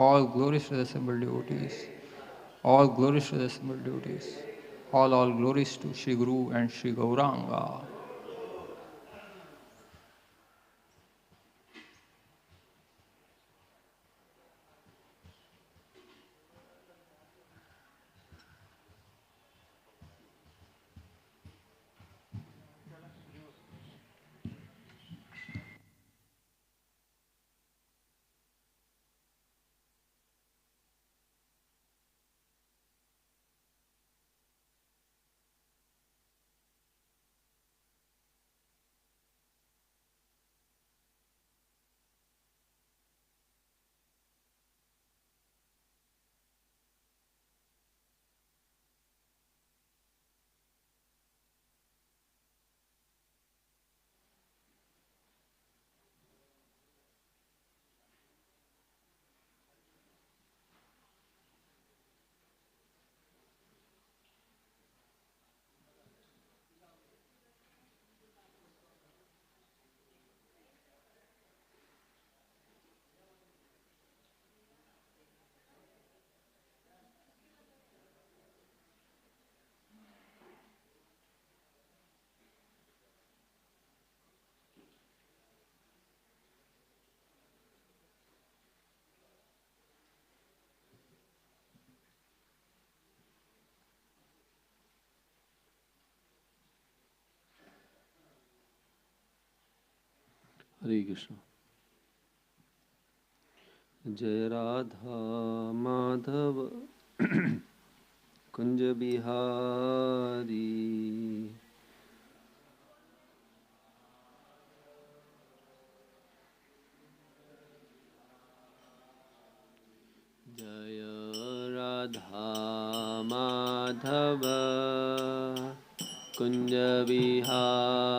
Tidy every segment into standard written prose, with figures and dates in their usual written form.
All glories to the assembled devotees. All glories to the assembled devotees. All glories to Shri Guru and Shri Gauranga. Hare Krishna. Jai Radha Madhava Kunja Bihari Jaya Radha Madhava Kunja Bihari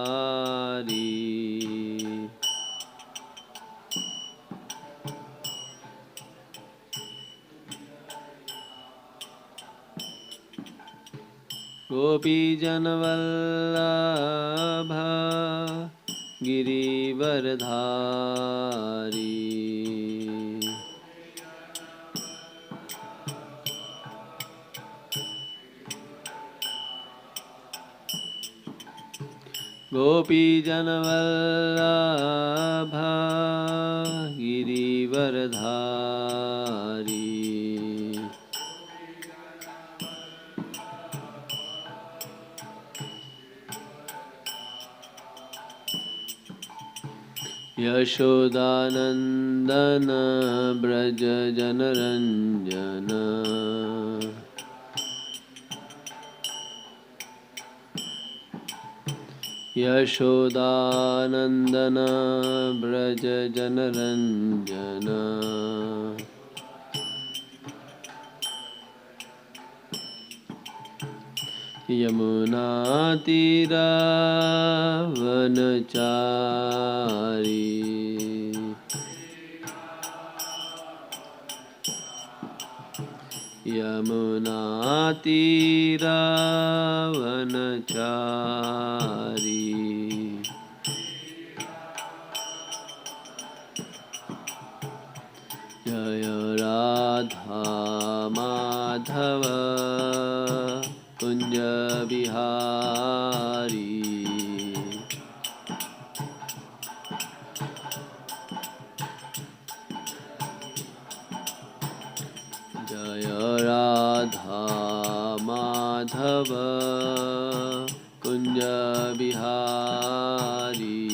Gopi Janavallabha Girivardhari Gopi Janavallabha Girivardhari Yashodanandana Braja Janaranjana Yashodanandana Braja Janaranjana Yamuna Tira Vanachari Yamuna Tira Vanachari Jaya Radha Madhava Kunja Bihari Jaya Radha Madhava Kunja Bihari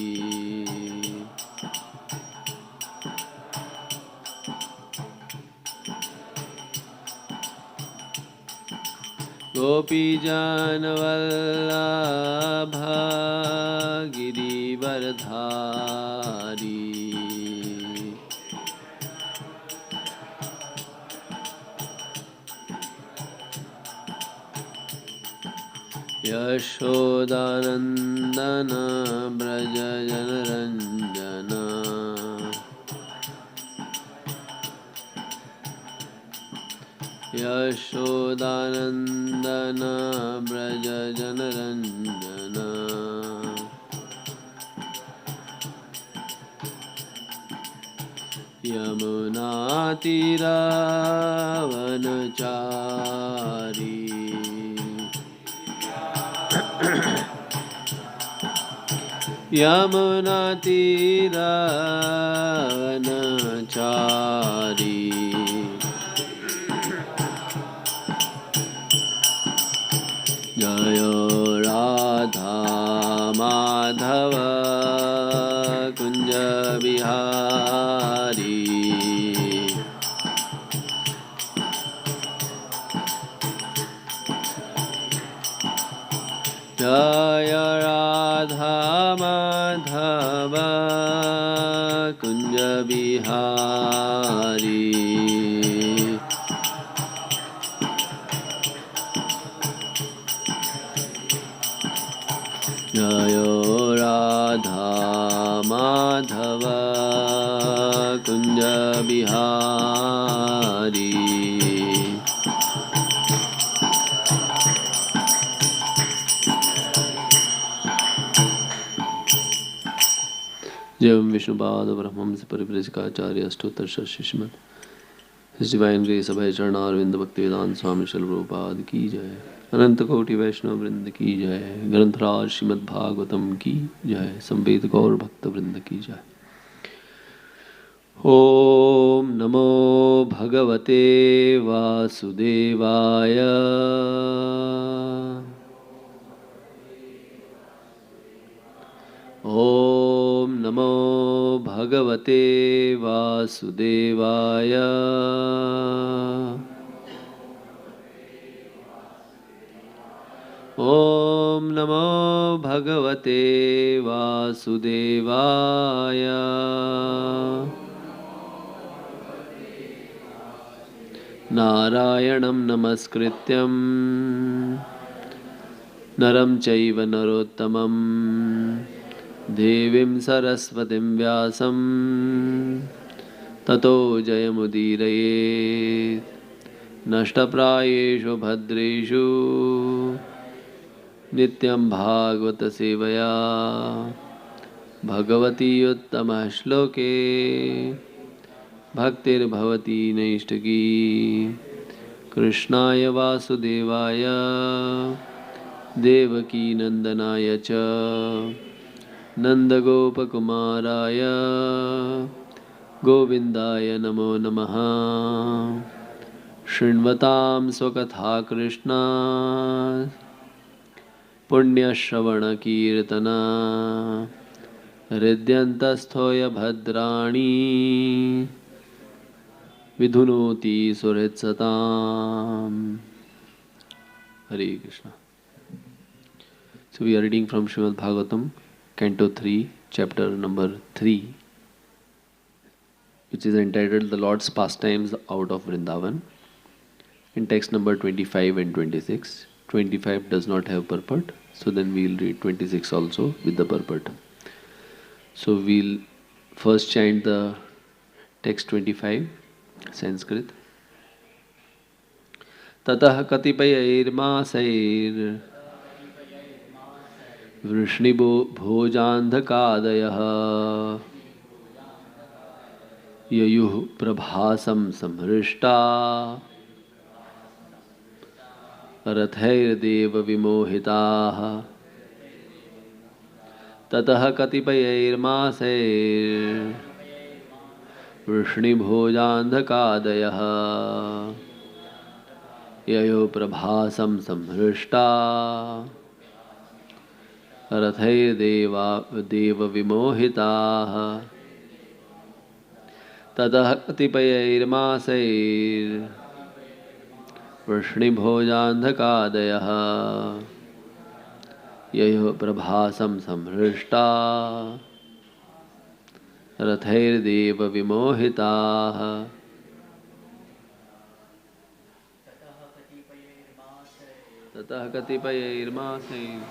Gopi Janavallabha Girivardhari Yashodanandana Braja Janaranjana Yashodanandana Braja Janaranjana Yamuna यमुनातिरावनचारी यमुनातिरावनचारी जय राधा माधव कुंज बिहारी जय राधा माधव कुंज बिहारी जय राधा माधव कुंज बिहारी जय Vishnupad ब्रह्मंस परिव्रजकाचार्य अष्टोत्तर Shrimad His Divine Grace अभय चरणारविंद भक्ति वेदांत स्वामी श्रील प्रभुपाद की जय। अनंत कोटि वैष्णव वृंद की जय। ग्रंथराज श्रीमद् भागवतम की जय। संवेद गौर भक्त वृंद की जय। ओम नमो भगवते वासुदेवाय। ओम नमो भगवते वासुदेवाय। ओम नमो भगवते वासुदेवाय। नारायणं नमस्कृत्यं नरं चैव नरोत्तमं देवीं सरस्वतीं व्यासं ततो जयमुदीरयेत्। नष्टप्रायेषु भद्रेषु नित्यं भागवत सेवया भगवती उत्तमः श्लोके भक्तिर्भवती नैष्ठिकी। कृष्णाय वासुदेवाय देवकी नंदनाय च नंदगोपकुमाराय गोविन्दाय नमो नमः। शृण्वतां स्वकथा कृष्णा पुण्यश्रवणकीर्तना हृद्यन्तस्थोय भद्राणि विधुनोति सुहृत्सताम्। Hare Krishna. So we are reading from Srimad Bhagavatam, Canto 3, Chapter number 3, which is entitled The Lord's Pastimes Out of Vrindavan, in text number 25 and 26. 25 does not have purport, so then we will read 26 also with the purport. So we'll first chant the text 25, Sanskrit. ततः कतिपयैर्मासैर् वृष्णिभो भोजान्धकादयः ययुः प्रभासं संहृष्टा रथैर्देवविमोहिताः। ततः कतिपयैर्मासैर् वृष्णिभोजान्धकादयः ययो प्रभासं संहृष्टा रथैर्देवविमोहिताः। ततः कतिपयैर्मासैर् वृष्णिभोजान्धकादयः ययो प्रभासं संहृष्टा रथैर्देवविमोहिताः। ततः कतिपयैर्मासैर्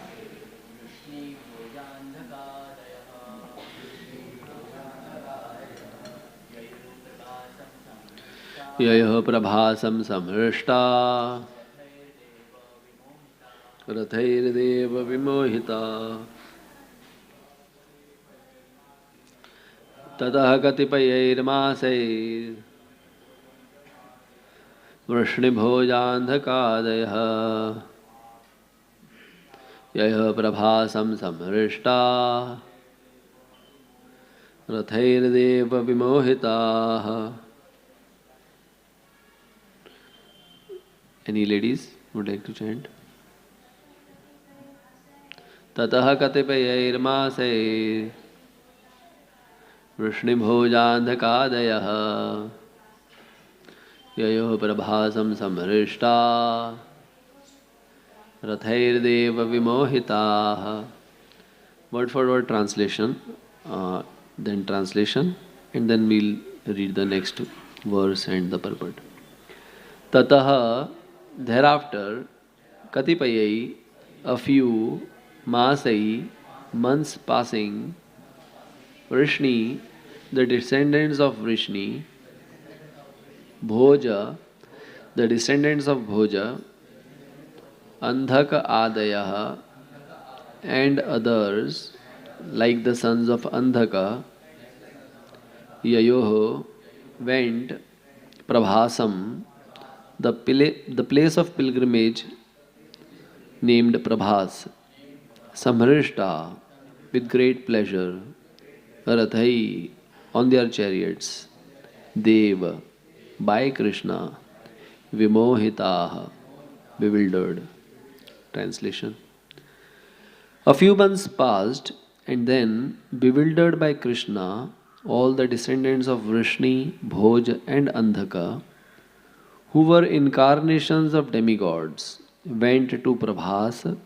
ययोः प्रभासं संहृष्टा रथैर्देवविमोहिता। ततः कतिपयैर्मासैर् वृष्णिभोजान्धकादयः यः प्रभासं समृष्टा रथैर्देव विमोहिताः. Any ladies would like to chant? ततः कतिपयैर्मासैर् वृष्णिभोजान्धकादयः ययोः प्रभासं समृष्टा रथैर्देव विमोहिताः. Word for word translation, then translation, and then we'll read the next verse and the purport. Tataha, thereafter, katipayai, a few, masai, months passing, Vrishni, the descendants of Vrishni, Bhoja, the descendants of Bhoja, Andhaka Adayaha, and others, like the sons of Andhaka, Yayoho, went Prabhasam, the place of pilgrimage named Prabhas, Samhrishta, with great pleasure, Rathai, on their chariots, Dev, by Krishna, Vimohitaha, bewildered. Translation. A few months passed, and then, bewildered by Krishna, all the descendants of Vrishni, Bhoj, and Andhaka, who were incarnations of demigods, went to Prabhas,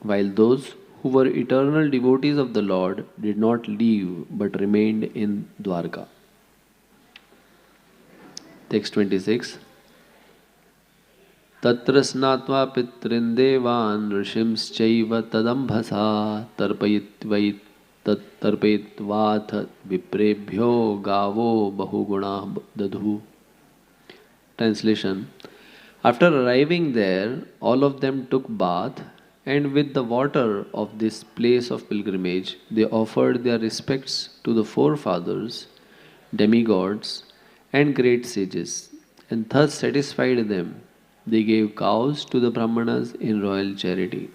while those who were eternal devotees of the Lord did not leave but remained in Dwarka. Text 26. Tatra snatva pitrin devan rishimschaiva tadambhasa tarpayitvath viprebhyo gavo bahuguna dadhu. Translation. After arriving there, all of them took bath, and with the water of this place of pilgrimage, they offered their respects to the forefathers, demigods, and great sages, and thus satisfied them. They gave cows to the Brahmanas in royal charity.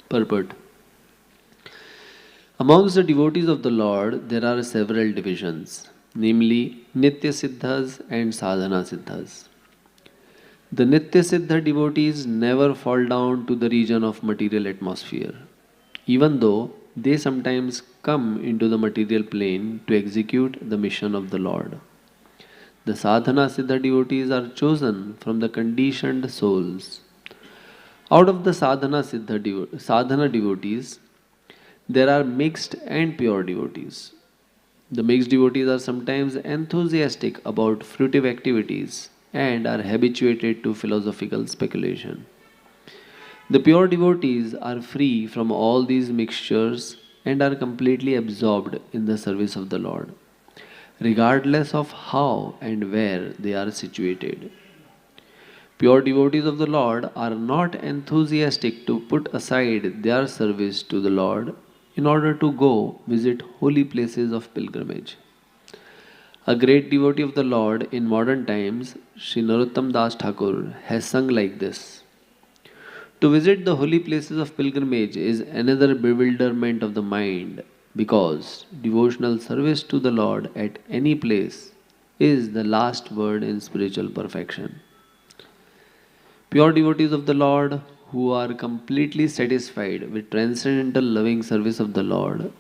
Purport. Amongst the devotees of the Lord, there are several divisions, namely Nitya Siddhas and Sadhana Siddhas. The Nitya Siddha devotees never fall down to the region of material atmosphere, even though they sometimes come into the material plane to execute the mission of the Lord. The Sadhana Siddha devotees are chosen from the conditioned souls. Out of the Sadhana devotees, there are mixed and pure devotees. The mixed devotees are sometimes enthusiastic about fruitive activities and are habituated to philosophical speculation. The pure devotees are free from all these mixtures and are completely absorbed in the service of the Lord, regardless of how and where they are situated. Pure devotees of the Lord are not enthusiastic to put aside their service to the Lord in order to go visit holy places of pilgrimage. A great devotee of the Lord in modern times, Sri Narottam Das Thakur, has sung like this. To visit the holy places of pilgrimage is another bewilderment of the mind, because devotional service to the Lord at any place is the last word in spiritual perfection. Pure devotees of the Lord who are completely satisfied with transcendental loving service of the Lord,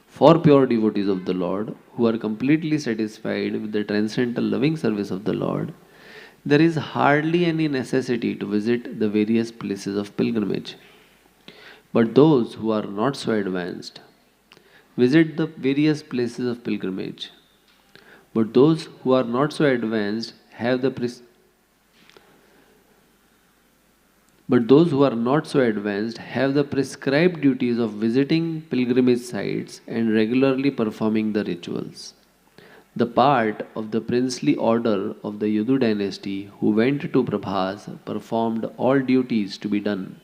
for pure devotees of the Lord who are completely satisfied with the transcendental loving service of the Lord, there is hardly any necessity to visit the various places of pilgrimage. But those who are not so advanced visit the various places of pilgrimage. But those who are not so advanced have the prescribed duties of visiting pilgrimage sites and regularly performing the rituals. The part of the princely order of the Yadu dynasty who went to Prabhas performed all duties to be done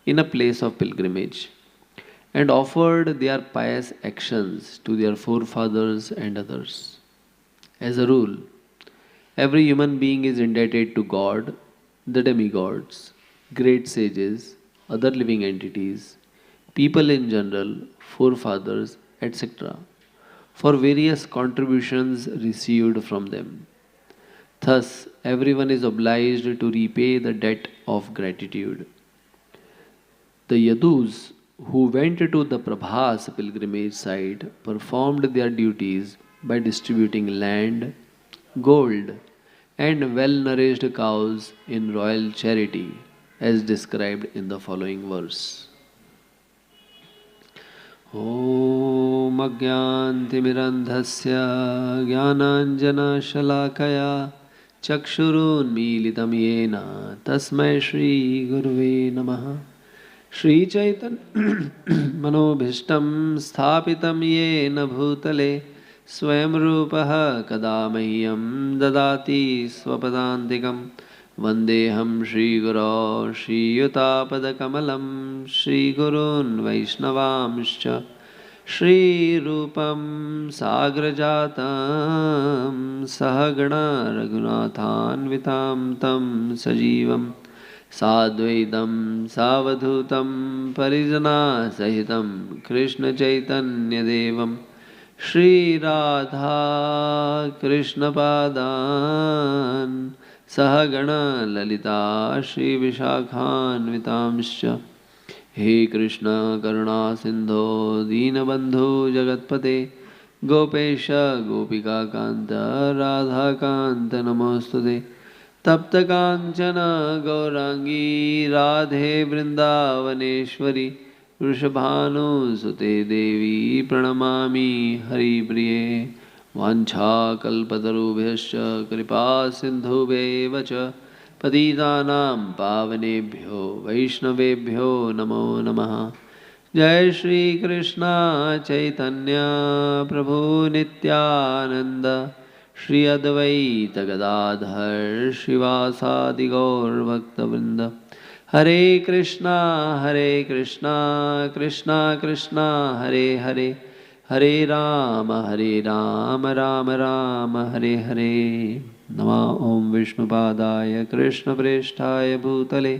in a place of pilgrimage, and offered their pious actions to their forefathers and others. As a rule, every human being is indebted to God, the demigods, great sages, other living entities, people in general, forefathers, etc., for various contributions received from them. Thus, everyone is obliged to repay the debt of gratitude. The Yadus who went to the Prabhas pilgrimage site performed their duties by distributing land, gold, and well nourished cows in royal charity, as described in the following verse. ॐ अज्ञानतिमिरन्धस्य ज्ञानाञ्जनशलाकया चक्षुरुन्मीलितं येन तस्मै श्रीगुरुवे नमः श्रीचैतन्यमनोभीष्टं स्थापितं येन भूतले स्वयं रूपः कदा मह्यं ददाति स्वपदान्तिकं वन्देऽहं श्रीगुरो श्रीयुतापदकमलं श्रीगुरून् वैष्णवांश्च श्रीरूपं साग्रजातं सहगणा रघुनाथान्वितां तं सजीवं साद्वैतं सावधूतं परिजनासहितं कृष्णचैतन्यदेवं श्रीराधा कृष्णपादान् सहगणा ललिता श्रीविशाखान्वितांश्च हे कृष्ण करुणा सिन्धो दीनबन्धो जगत्पते गोपेश गोपिकान्त राधाकान्त नमोऽस्तुते तप्तकाञ्चन गौराङ्गी राधे वृन्दावनेश्वरी वृषभानुसुते देवी प्रणमामि हरिप्रिये वाञ्छाकल्पतरुभ्यश्च कृपासिन्धुभ्येव च पतितानां पावनेभ्यो वैष्णवेभ्यो नमो नमः। जय श्री कृष्ण चैतन्य प्रभु नित्यानंद श्री अद्वैत गदाधर श्रीवासादि गौरभक्तवृंद। हरे कृष्णा कृष्णा कृष्णा हरे हरे हरे राम राम राम हरे हरे। नमः ओं विष्णुपादाय कृष्णप्रेष्ठाय भूतले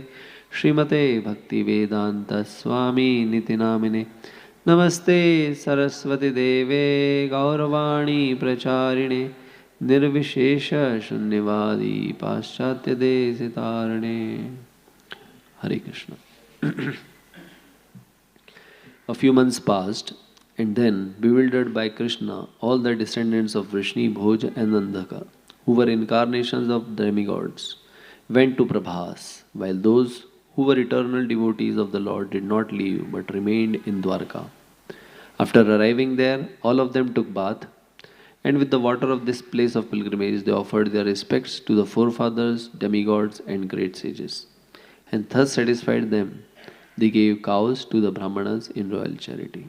श्रीमते भक्तिवेदांत स्वामी निति नामिने। नमस्ते सरस्वती देवे गौरवाणी प्रचारिणे निर्विशेष शून्यवादी पाश्चात्य देशतारणे। Hare Krishna. A few months passed, and then, bewildered by Krishna, all the descendants of Vrishni, Bhoj and Nandaka, who were incarnations of demigods, went to Prabhas, while those who were eternal devotees of the Lord did not leave but remained in Dwarka. After arriving there, all of them took bath, and with the water of this place of pilgrimage they offered their respects to the forefathers, demigods and great sages. And thus satisfied them, they gave cows to the Brahmanas in royal charity.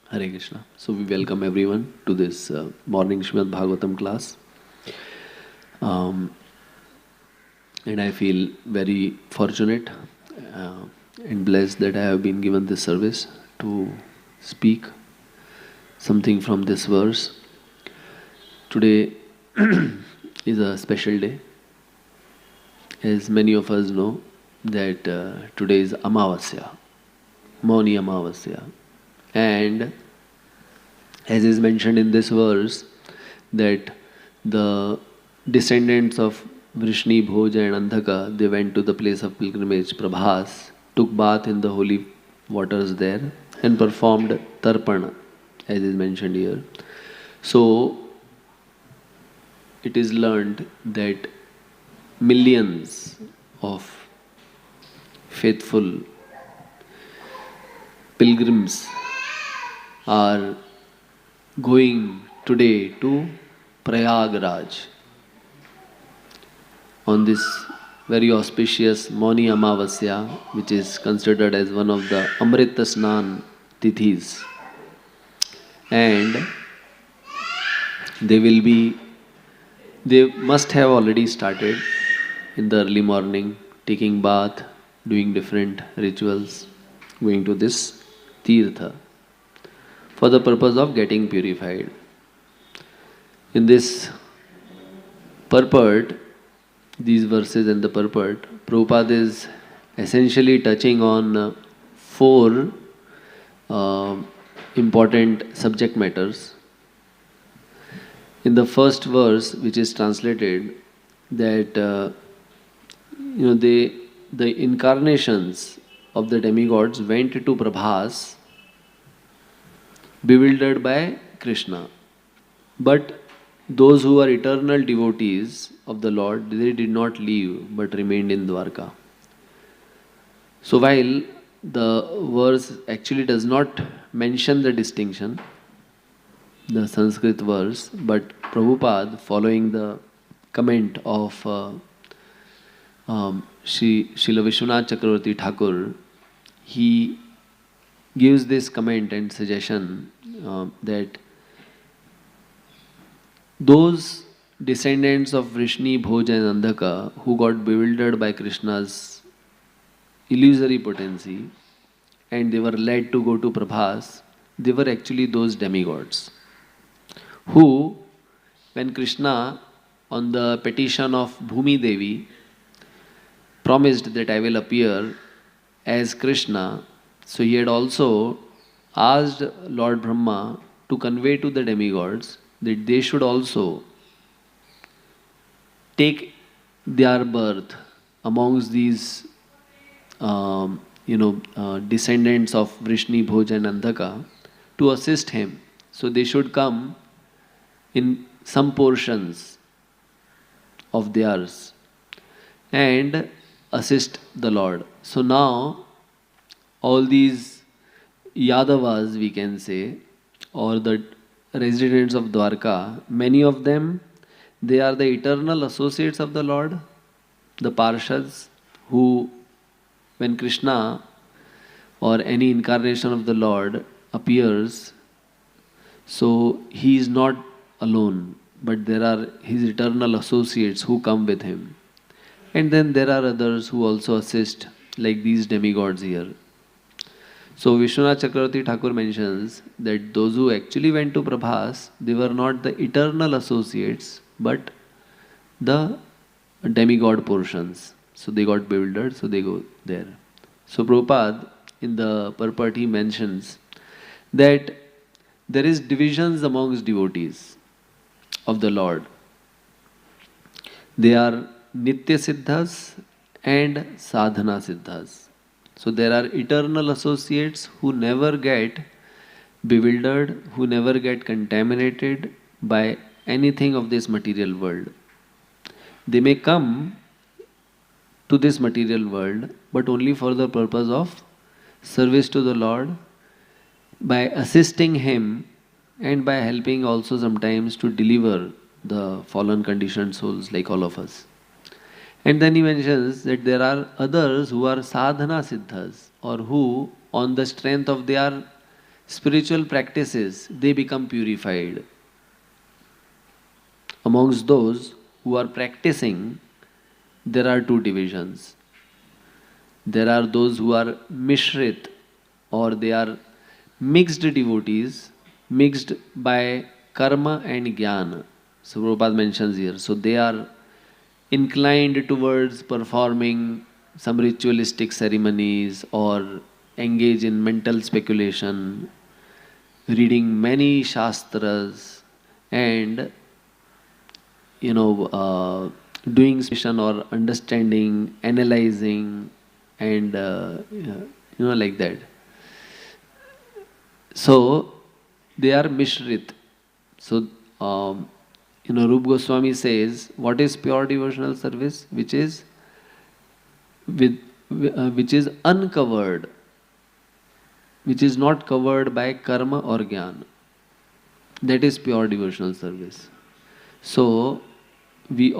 Hare Krishna. So we welcome everyone to this morning Srimad Bhagavatam class. And I feel very fortunate and blessed that I have been given this service to speak something from this verse. Today is a special day. As many of us know that today is Amavasya, Mauni Amavasya. And as is mentioned in this verse, that the descendants of Vrishni, Bhoj and Andhaka, they went to the place of pilgrimage, Prabhas, took bath in the holy waters there and performed Tarpana, as is mentioned here. So, it is learned that millions of faithful pilgrims are going today to Prayagraj on this very auspicious Mauni Amavasya, which is considered as one of the Amrita Snan Tithis. And they will be they must have already started in the early morning, taking bath, doing different rituals, going to this tirtha for the purpose of getting purified. In this purport, these verses and the purport, Prabhupada is essentially touching on four uh, important subject matters. In the first verse, which is translated, that the incarnations of the demigods went to Prabhas bewildered by Krishna. But those who are eternal devotees of the Lord, they did not leave but remained in Dwarka. So while the verse actually does not mention the distinction, the Sanskrit verse, but Prabhupada, following the comment of Srila Vishwanath Chakravarti Thakur, he gives this comment and suggestion that those descendants of Vrishni, Bhoj and Andhaka who got bewildered by Krishna's illusory potency and they were led to go to Prabhas, they were actually those demigods who, when Krishna, on the petition of Bhumi Devi, promised that I will appear as Krishna, so he had also asked Lord Brahma to convey to the demigods that they should also take their birth amongst these descendants of Vrishni, Bhoj and Andhaka to assist him. So they should come in some portions of theirs and assist the Lord. So now all these Yadavas, we can say, or the residents of Dwarka, many of them, they are the eternal associates of the Lord, the Parshads, who, when Krishna or any incarnation of the Lord appears, so he is not alone, but there are his eternal associates who come with him. And then there are others who also assist, like these demigods here. So Vishwanath Chakravarti Thakur mentions that those who actually went to Prabhas, they were not the eternal associates, but the demigod portions. So they got bewildered, so they go there. So Prabhupada, in the purport, he mentions that there is divisions amongst devotees of the Lord. They are Nitya Siddhas and Sadhana Siddhas. So there are eternal associates who never get bewildered, who never get contaminated by anything of this material world. They may come to this material world, but only for the purpose of service to the Lord, by assisting Him and by helping also sometimes to deliver the fallen conditioned souls like all of us. And then he mentions that there are others who are sadhana siddhas, or who, on the strength of their spiritual practices, they become purified. Amongst those who are practicing, there are two divisions. There are those who are mishrit, or they are mixed devotees, mixed by karma and jnana. So Prabhupada mentions here. So they are inclined towards performing some ritualistic ceremonies or engage in mental speculation, reading many shastras, and doing speculation or understanding, analyzing, and like that. So they are mishrit. So Rup Goswami says, what is pure devotional service? Which is uncovered, which is not covered by karma or jnana. That is pure devotional service. So we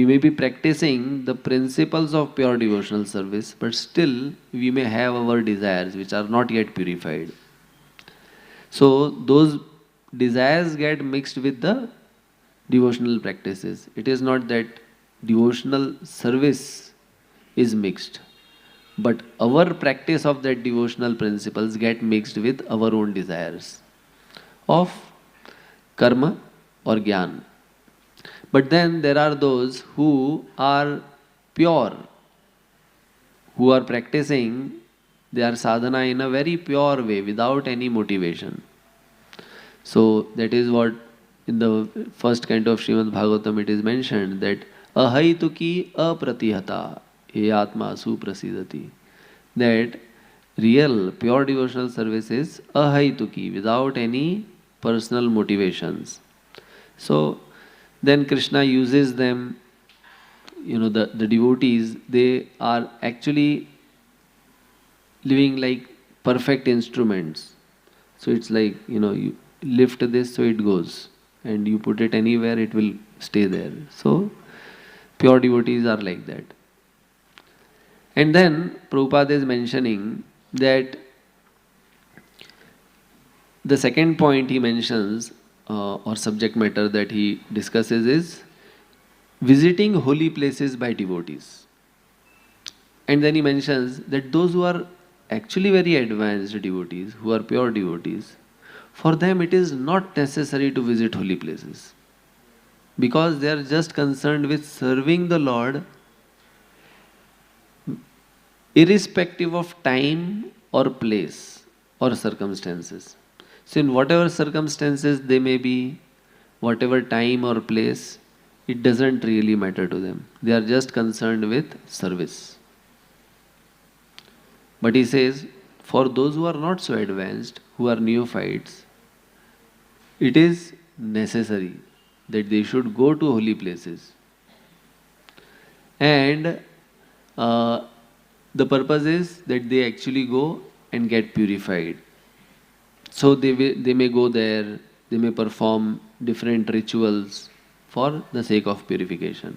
may be practicing the principles of pure devotional service, but still we may have our desires which are not yet purified. So those desires get mixed with the devotional practices. It is not that devotional service is mixed, but our practice of that devotional principles get mixed with our own desires of karma or jnana. But then there are those who are pure, who are practicing their sadhana in a very pure way without any motivation. So that is what in the first canto of Srimad Bhagavatam it is mentioned that ahaituki apratihata e atma suprasidati. That real pure devotional service is ahaituki, without any personal motivations. So then Krishna uses them, the devotees, they are actually living like perfect instruments. So it's like, you lift this so it goes, and you put it anywhere, it will stay there. So pure devotees are like that. And then Prabhupada is mentioning that the second point he mentions, or subject matter that he discusses, is visiting holy places by devotees. And then he mentions that those who are actually very advanced devotees, who are pure devotees, for them it is not necessary to visit holy places, because they are just concerned with serving the Lord irrespective of time or place or circumstances. So in whatever circumstances they may be, whatever time or place, it doesn't really matter to them. They are just concerned with service. But he says, for those who are not so advanced, who are neophytes, it is necessary that they should go to holy places. And the purpose is that they actually go and get purified. So they may go there, they may perform different rituals for the sake of purification.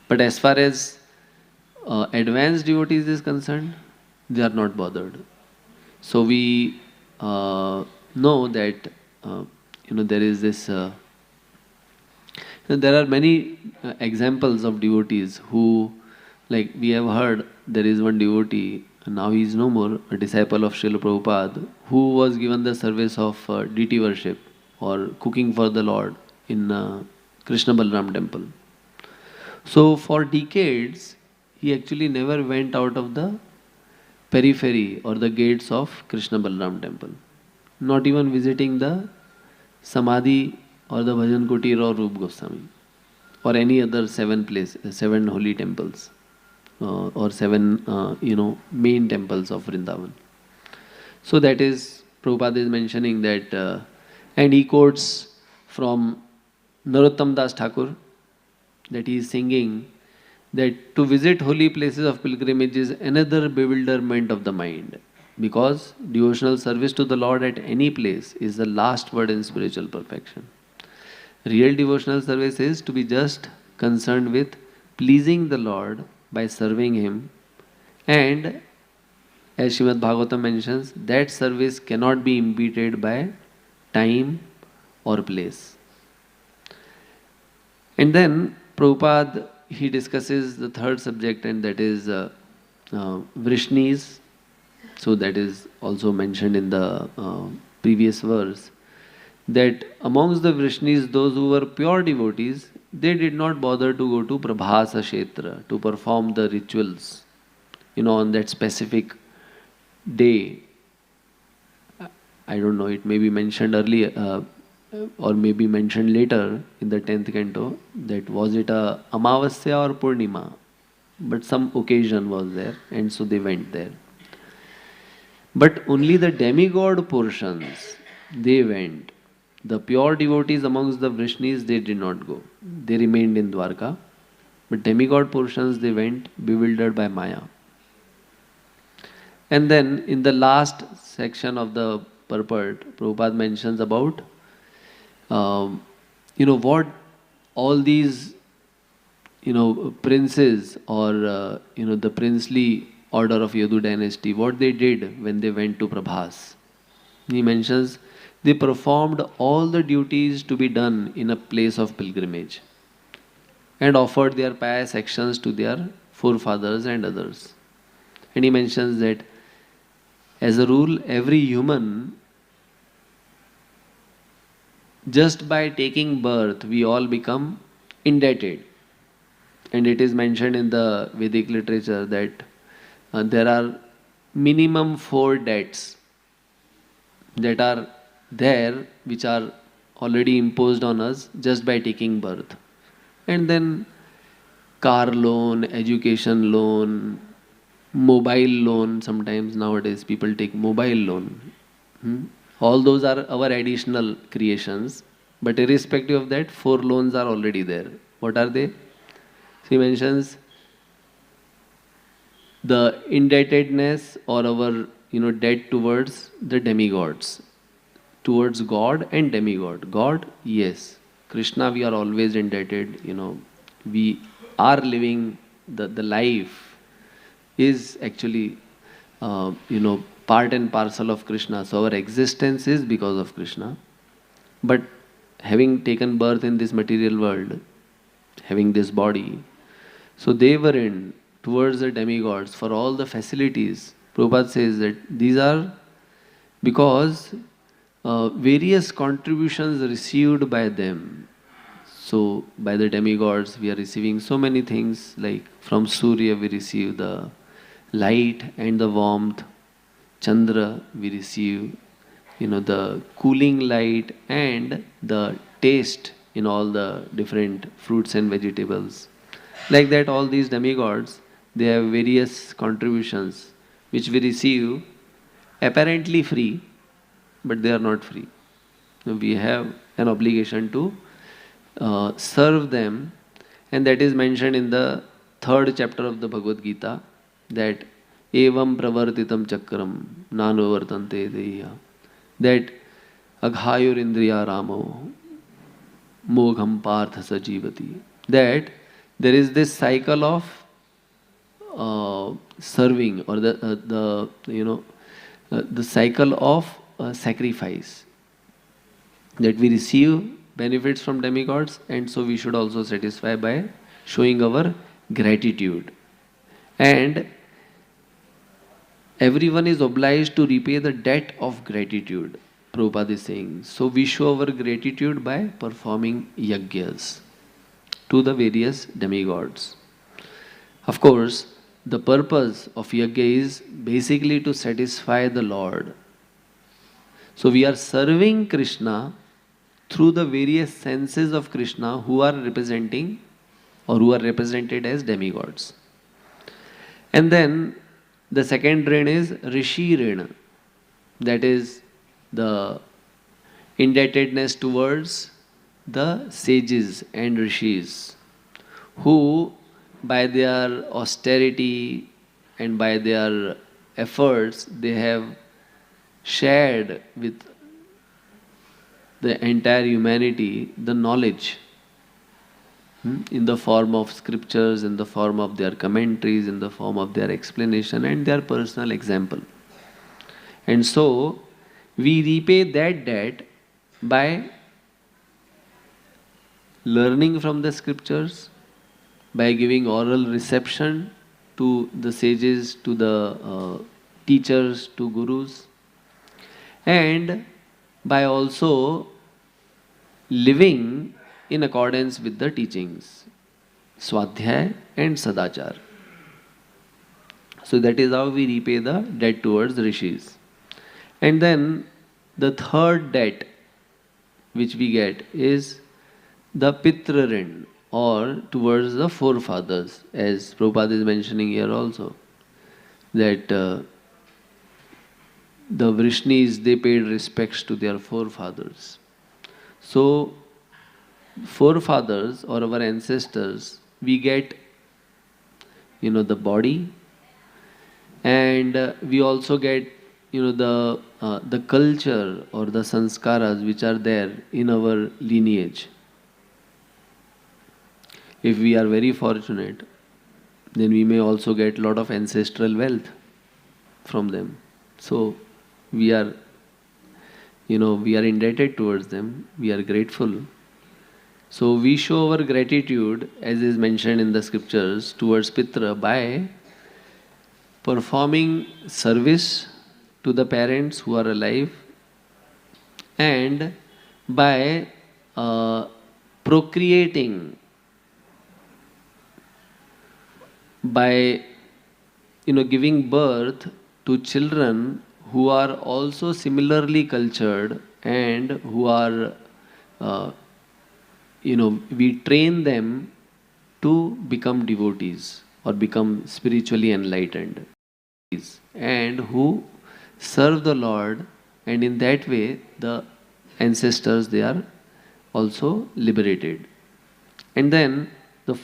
But as far as advanced devotees is concerned, they are not bothered. So we know that there is this. There are many examples of devotees who, like we have heard, there is one devotee, now he is no more, a disciple of Srila Prabhupada, who was given the service of deity worship or cooking for the Lord in Krishna Balram temple. So for decades, he actually never went out of the periphery or the gates of Krishna Balram temple, not even visiting the Samadhi or the Bhajan Kutir or Rup Goswami or any other seven holy temples or seven main temples of Vrindavan. So that is, Prabhupada is mentioning that, and he quotes from Narottam Das Thakur that he is singing that to visit holy places of pilgrimage is another bewilderment of the mind, because devotional service to the Lord at any place is the last word in spiritual perfection. Real devotional service is to be just concerned with pleasing the Lord by serving Him, and as Srimad Bhagavatam mentions, that service cannot be impeded by time or place. And then Prabhupada, he discusses the third subject, and that is Vrishnis. So that is also mentioned in the previous verse, that amongst the Vrishnis, those who were pure devotees, they did not bother to go to Prabhasa Kshetra to perform the rituals, on that specific day. I don't know, it may be mentioned earlier or may be mentioned later in the 10th canto, that was it a Amavasya or Purnima, but some occasion was there, and so they went there. But only the demigod portions, they went. The pure devotees amongst the Vrishnis, they did not go. They remained in Dwarka. But demigod portions, they went bewildered by Maya. And then in the last section of the purport, Prabhupada mentions about what all these princes or the princely order of Yadu dynasty, what they did when they went to Prabhas. He mentions they performed all the duties to be done in a place of pilgrimage and offered their pious actions to their forefathers and others. And he mentions that as a rule, every human, just by taking birth, we all become indebted. And it is mentioned in the Vedic literature that there are minimum 4 debts that are there, which are already imposed on us just by taking birth. And then car loan, education loan, mobile loan, sometimes nowadays people take mobile loan. All those are our additional creations, but irrespective of that, 4 loans are already there. What are they? He mentions the indebtedness or our debt towards the demigods, towards God and demigod. God, yes. Krishna, we are always indebted. We are living the life is actually part and parcel of Krishna. So our existence is because of Krishna. But having taken birth in this material world, having this body, so they were in towards the demigods for all the facilities. Prabhupada says that these are because various contributions received by them. So by the demigods we are receiving so many things, like from Surya we receive the light and the warmth. Chandra we receive the cooling light and the taste in all the different fruits and vegetables. Like that, all these demigods, they have various contributions which we receive apparently free, but they are not free. We have an obligation to serve them, and that is mentioned in the 3rd chapter of the Bhagavad Gita, that evam pravartitam chakram nanovartante deya, that aghayur indriya ramo mogham partha sajivati, that there is this cycle of serving, or the cycle of sacrifice, that we receive benefits from demigods, and so we should also satisfy by showing our gratitude. And everyone is obliged to repay the debt of gratitude, Prabhupada is saying. So we show our gratitude by performing yajnas to the various demigods. Of course, the purpose of yajna is basically to satisfy the Lord. So we are serving Krishna through the various senses of Krishna who are representing or who are represented as demigods. And then the second rin is Rishi rin, that is the indebtedness towards the sages and rishis, who by their austerity and by their efforts they have shared with the entire humanity the knowledge in the form of scriptures, in the form of their commentaries, in the form of their explanation and their personal example. And so we repay that debt by learning from the scriptures, by giving oral reception to the sages, to the teachers, to gurus, and by also living in accordance with the teachings, Swadhyay and Sadachar. So that is how we repay the debt towards the rishis. And then the third debt which we get is the Pitra rin, or towards the forefathers, as Prabhupada is mentioning here also, that the Vrishnis, they paid respects to their forefathers. So forefathers or our ancestors, we get the body, and we also get the culture or the sanskaras which are there in our lineage. If we are very fortunate, then we may also get a lot of ancestral wealth from them. So we are we are indebted towards them, we are grateful. So we show our gratitude, as is mentioned in the scriptures, towards Pitra by performing service to the parents who are alive, and by procreating, by giving birth to children who are also similarly cultured and who are we train them to become devotees or become spiritually enlightened, and who serve the Lord, and in that way the ancestors, they are also liberated. And then